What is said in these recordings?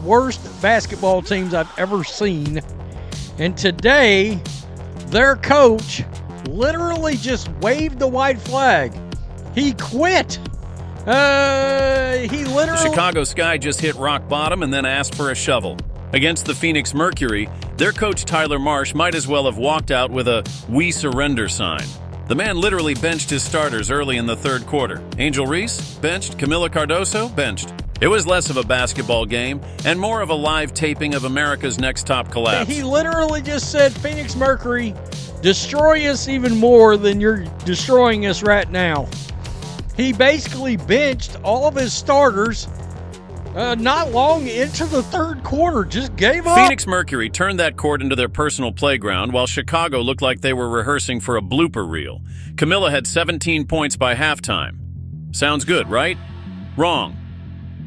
worst basketball teams I've ever seen. And today, their coach literally just waved the white flag. He quit. He literally... The Chicago Sky just hit rock bottom and then asked for a shovel. Against the Phoenix Mercury, their coach Tyler Marsh might as well have walked out with a "We surrender" sign. The man literally benched his starters early in the third quarter. Angel Reese, benched. Camila Cardoso, benched. It was less of a basketball game and more of a live taping of America's Next Top collapse. He literally just said, Phoenix Mercury, destroy us even more than you're destroying us right now. He basically benched all of his starters not long into the third quarter, just gave up. Phoenix Mercury turned that court into their personal playground while Chicago looked like they were rehearsing for a blooper reel. Camila had 17 points by halftime. Sounds good, right? Wrong.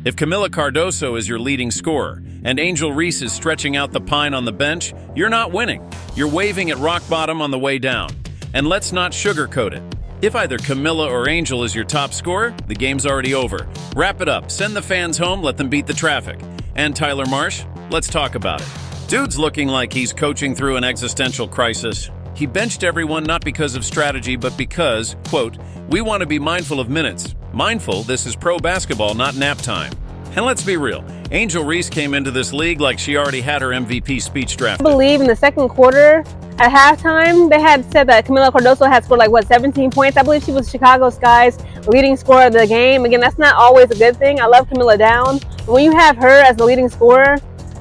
If Camila Cardoso is your leading scorer and Angel Reese is stretching out the pine on the bench, you're not winning. You're waving at rock bottom on the way down. And let's not sugarcoat it. If either Camila or Angel is your top scorer, the game's already over. Wrap it up, send the fans home, let them beat the traffic. And Tyler Marsh, let's talk about it. Dude's looking like he's coaching through an existential crisis. He benched everyone not because of strategy, but because, quote, "We want to be mindful of minutes. Mindful, this is pro basketball, not nap time." And let's be real, Angel Reese came into this league like she already had her MVP speech drafted. I believe in the second quarter, at halftime, they had said that Camila Cardoso had scored 17 points. I believe she was Chicago Sky's leading scorer of the game. Again, that's not always a good thing. I love Camila down. But when you have her as the leading scorer,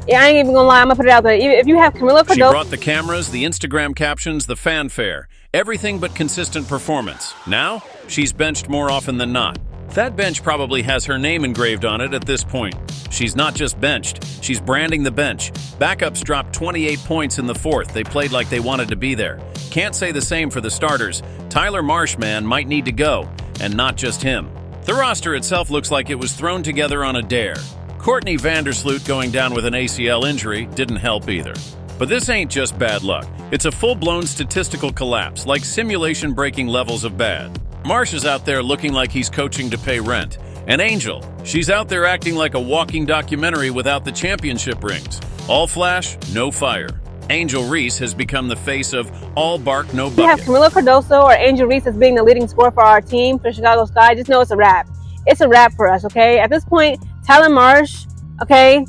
yeah, I ain't even gonna lie, I'm gonna put it out there. If you have Camila Cardoso... She brought the cameras, the Instagram captions, the fanfare. Everything but consistent performance. Now, she's benched more often than not. That bench probably has her name engraved on it at this point. She's not just benched, she's branding the bench. Backups dropped 28 points in the fourth. They played like they wanted to be there. Can't say the same for the starters. Tyler Marsh, man, might need to go, and not just him. The roster itself looks like it was thrown together on a dare. Courtney Vandersloot going down with an ACL injury didn't help either. But this ain't just bad luck. It's a full-blown statistical collapse, like simulation-breaking levels of bad. Marsh is out there looking like he's coaching to pay rent. And Angel, she's out there acting like a walking documentary without the championship rings. All flash, no fire. Angel Reese has become the face of all bark, no bucket. You have Camila Cardoso or Angel Reese as being the leading scorer for our team, for Chicago Sky. Just know it's a wrap. It's a wrap for us, okay? At this point, Tyler Marsh, okay,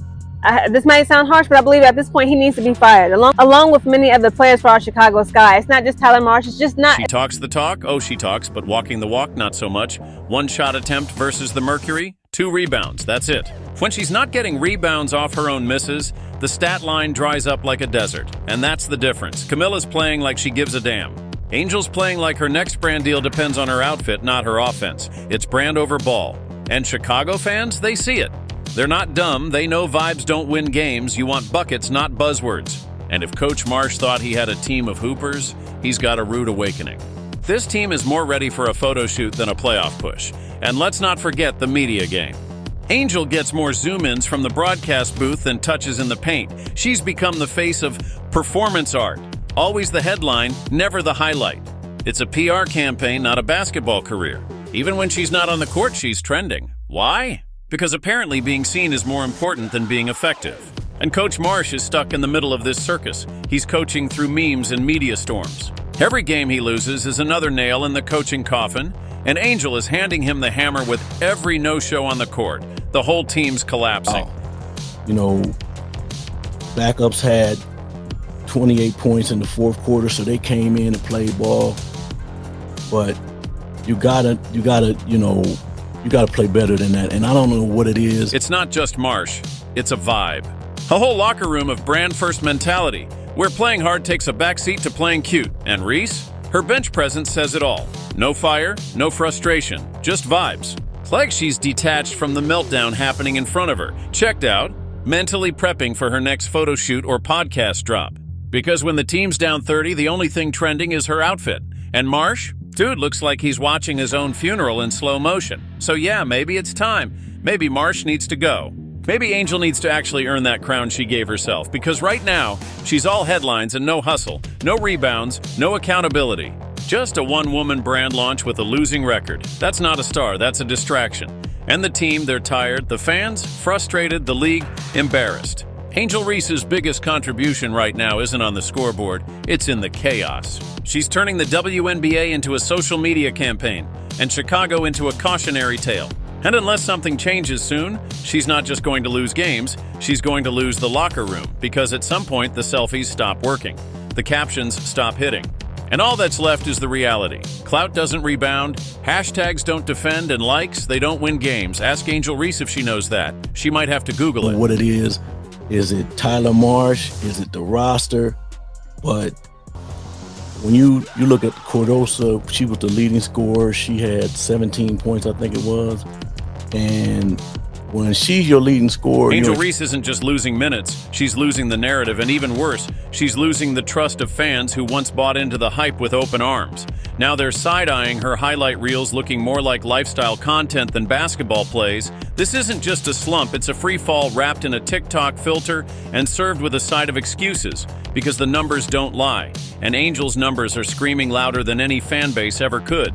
this might sound harsh, but I believe at this point he needs to be fired, along with many other players for our Chicago Sky. It's not just Tyler Marsh, it's just not... She talks the talk, oh she talks, but walking the walk, not so much. One shot attempt versus the Mercury, 2 rebounds, that's it. When she's not getting rebounds off her own misses, the stat line dries up like a desert. And that's the difference. Camila's playing like she gives a damn. Angel's playing like her next brand deal depends on her outfit, not her offense. It's brand over ball. And Chicago fans, they see it. They're not dumb, they know vibes don't win games, you want buckets, not buzzwords. And if Coach Marsh thought he had a team of hoopers, he's got a rude awakening. This team is more ready for a photo shoot than a playoff push. And let's not forget the media game. Angel gets more zoom-ins from the broadcast booth than touches in the paint. She's become the face of performance art. Always the headline, never the highlight. It's a PR campaign, not a basketball career. Even when she's not on the court, she's trending. Why? Because apparently being seen is more important than being effective. And Coach Marsh is stuck in the middle of this circus. He's coaching through memes and media storms. Every game he loses is another nail in the coaching coffin, and Angel is handing him the hammer with every no-show on the court. The whole team's collapsing. You know, backups had 28 points in the fourth quarter, so they came in and played ball. But you gotta play better than that, and I don't know what it is. It's not just Marsh, it's a vibe. A whole locker room of brand-first mentality, where playing hard takes a backseat to playing cute. And Reese? Her bench presence says it all. No fire, no frustration, just vibes. It's like she's detached from the meltdown happening in front of her, checked out, mentally prepping for her next photo shoot or podcast drop. Because when the team's down 30, the only thing trending is her outfit. And Marsh? Dude looks like he's watching his own funeral in slow motion. So yeah, maybe it's time. Maybe Marsh needs to go. Maybe Angel needs to actually earn that crown she gave herself, because right now, she's all headlines and no hustle, no rebounds, no accountability. Just a one-woman brand launch with a losing record. That's not a star, that's a distraction. And the team, they're tired. The fans, frustrated. The league, embarrassed. Angel Reese's biggest contribution right now isn't on the scoreboard. It's in the chaos. She's turning the WNBA into a social media campaign and Chicago into a cautionary tale. And unless something changes soon, she's not just going to lose games, she's going to lose the locker room, because at some point the selfies stop working. The captions stop hitting. And all that's left is the reality. Clout doesn't rebound, hashtags don't defend, and likes, they don't win games. Ask Angel Reese if she knows that. She might have to Google it. What it is it Tyler Marsh? Is it the roster? But when you look at Cordosa, she was the leading scorer. She had 17 points, I think it was. And when she's your leading scorer... Angel Reese isn't just losing minutes, she's losing the narrative, and even worse, she's losing the trust of fans who once bought into the hype with open arms. Now they're side-eyeing her highlight reels looking more like lifestyle content than basketball plays. This isn't just a slump, it's a free fall wrapped in a TikTok filter and served with a side of excuses, because the numbers don't lie, and Angel's numbers are screaming louder than any fan base ever could.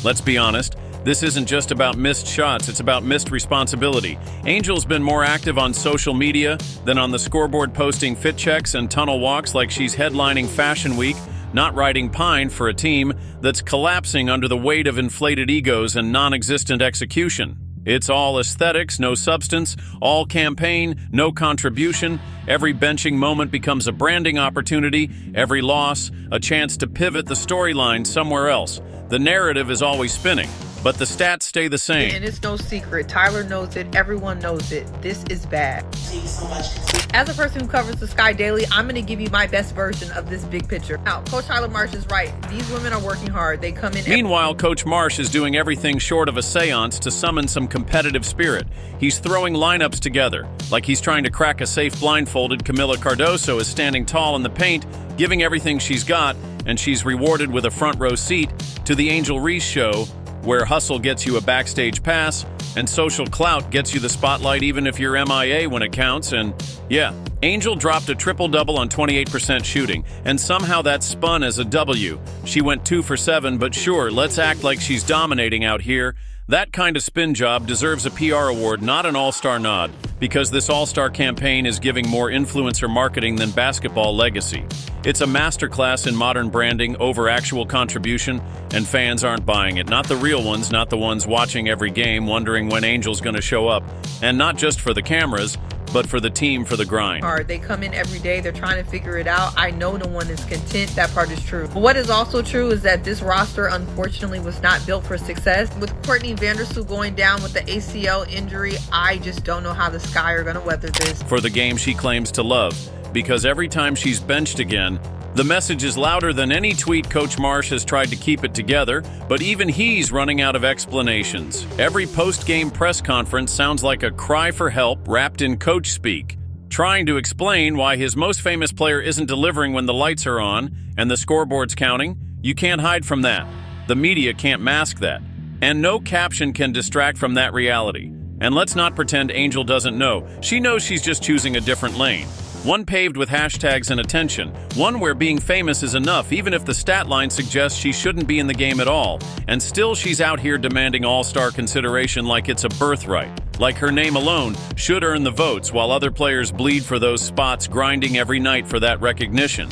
Let's be honest, this isn't just about missed shots, it's about missed responsibility. Angel's been more active on social media than on the scoreboard, posting fit checks and tunnel walks like she's headlining Fashion Week, not riding pine for a team that's collapsing under the weight of inflated egos and non-existent execution. It's all aesthetics, no substance, all campaign, no contribution. Every benching moment becomes a branding opportunity, every loss, a chance to pivot the storyline somewhere else. The narrative is always spinning, but the stats stay the same. And it's no secret. Tyler knows it. Everyone knows it. This is bad. As a person who covers the Sky daily, I'm going to give you my best version of this big picture. Now, Coach Tyler Marsh is right. These women are working hard. They come in... Meanwhile, Coach Marsh is doing everything short of a seance to summon some competitive spirit. He's throwing lineups together, like he's trying to crack a safe blindfolded. Camila Cardoso is standing tall in the paint, giving everything she's got, and she's rewarded with a front row seat to the Angel Reese show, where hustle gets you a backstage pass and social clout gets you the spotlight even if you're MIA when it counts. And yeah, Angel dropped a triple-double on 28% shooting, and somehow that spun as a W. She went 2 for 7, but sure, let's act like she's dominating out here. That kind of spin job deserves a PR award, not an all-star nod, because this all-star campaign is giving more influencer marketing than basketball legacy. It's a masterclass in modern branding over actual contribution, and fans aren't buying it. Not the real ones, not the ones watching every game, wondering when Angel's going to show up. And not just for the cameras, but for the team, for the grind. Hard. They come in every day. They're trying to figure it out. I know no one is content. That part is true. But what is also true is that this roster, unfortunately, was not built for success. With Courtney Vandersloot going down with the ACL injury, I just don't know how the Sky are going to weather this. For the game she claims to love, because every time she's benched again, the message is louder than any tweet. Coach Marsh has tried to keep it together, but even he's running out of explanations. Every post-game press conference sounds like a cry for help wrapped in coach speak, trying to explain why his most famous player isn't delivering when the lights are on and the scoreboard's counting. You can't hide from that. The media can't mask that. And no caption can distract from that reality. And let's not pretend Angel doesn't know. She knows she's just choosing a different lane. One paved with hashtags and attention. One where being famous is enough, even if the stat line suggests she shouldn't be in the game at all. And still she's out here demanding all-star consideration like it's a birthright. Like her name alone should earn the votes, while other players bleed for those spots, grinding every night for that recognition.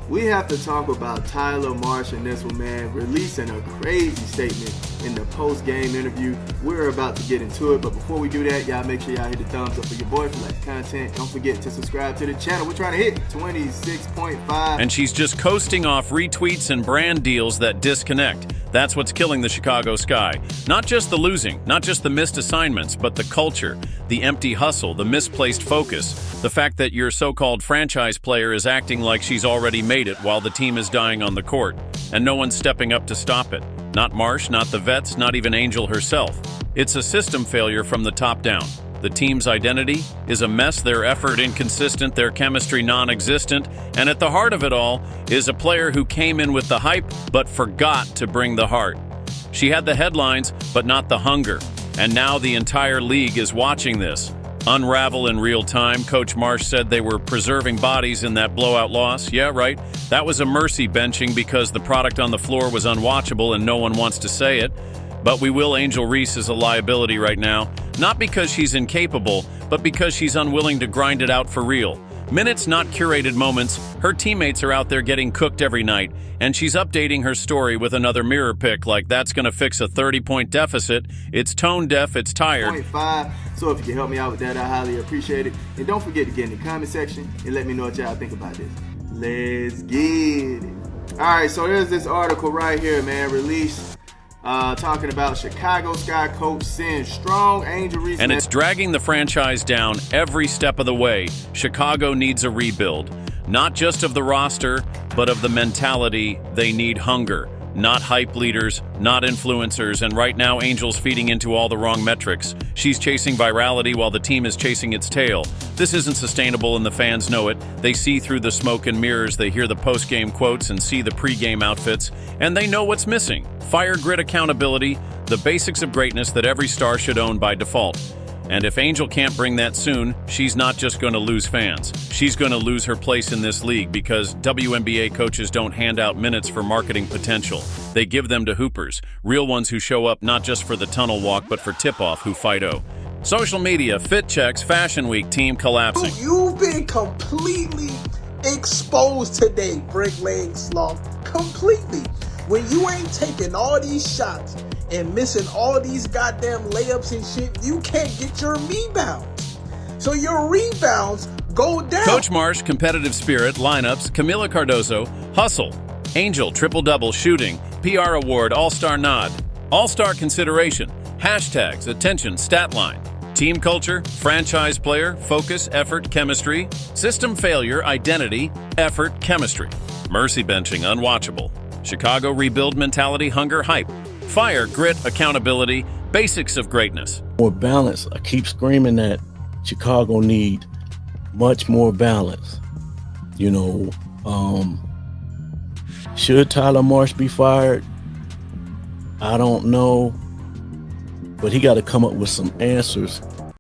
We have to talk about Tyler Marsh in this one, man, releasing a crazy statement in the post-game interview. We're about to get into it, but before we do that, y'all make sure y'all hit the thumbs up for your boy for that content. Don't forget to subscribe to the channel. We're trying to hit 26.5. And she's just coasting off retweets and brand deals that disconnect. That's what's killing the Chicago Sky. Not just the losing, not just the missed assignments, but the culture, the empty hustle, the misplaced focus, the fact that your so-called franchise player is acting like she's already made it while the team is dying on the court, and no one's stepping up to stop it. Not Marsh, not the vets, not even Angel herself. It's a system failure from the top down. The team's identity is a mess, their effort inconsistent, their chemistry non-existent, and at the heart of it all is a player who came in with the hype but forgot to bring the heart. She had the headlines but not the hunger, and now the entire league is watching this unravel in real time. Coach Marsh said they were preserving bodies in that blowout loss. Yeah, right. That was a mercy benching because the product on the floor was unwatchable and no one wants to say it. But we will Angel Reese as a liability right now, not because she's incapable, but because she's unwilling to grind it out for real. Minutes, not curated moments. Her teammates are out there getting cooked every night, and she's updating her story with another mirror pick like that's going to fix a 30-point deficit. It's tone deaf, it's tired. 0.5. So if you can help me out with that, I highly appreciate it. And don't forget to get in the comment section and let me know what y'all think about this. Let's get it. All right, so there's this article right here, man, released talking about Chicago Sky coach sends strong Angel Reese. And it's dragging the franchise down every step of the way. Chicago needs a rebuild, not just of the roster, but of the mentality. They need hunger, not hype leaders, not influencers. And right now, Angel's feeding into all the wrong metrics. She's chasing virality while the team is chasing its tail. This isn't sustainable, and the fans know it. They see through the smoke and mirrors. They hear the post-game quotes and see the pre-game outfits, and they know what's missing. Fire, grit, accountability, the basics of greatness that every star should own by default. And if Angel can't bring that soon, she's not just going to lose fans. She's going to lose her place in this league because WNBA coaches don't hand out minutes for marketing potential. They give them to hoopers, real ones who show up not just for the tunnel walk, but for tip-off who fight-o. Social media, fit checks, Fashion Week, team collapsing. You've been completely exposed today, Brick Leg Sloth. Completely. When you ain't taking all these shots and missing all these goddamn layups and shit, you can't get your rebounds. So your rebounds go down. Coach Marsh, competitive spirit, lineups, Camila Cardozo, hustle, Angel, triple-double, shooting, PR award, all-star nod, all-star consideration, hashtags, attention, stat line, team culture, franchise player, focus, effort, chemistry, system failure, identity, effort, chemistry, mercy benching, unwatchable, Chicago rebuild mentality, hunger, hype, fire, grit, accountability, basics of greatness. More balance. I keep screaming that Chicago need much more balance. You know, should Tyler Marsh be fired? I don't know, but he got to come up with some answers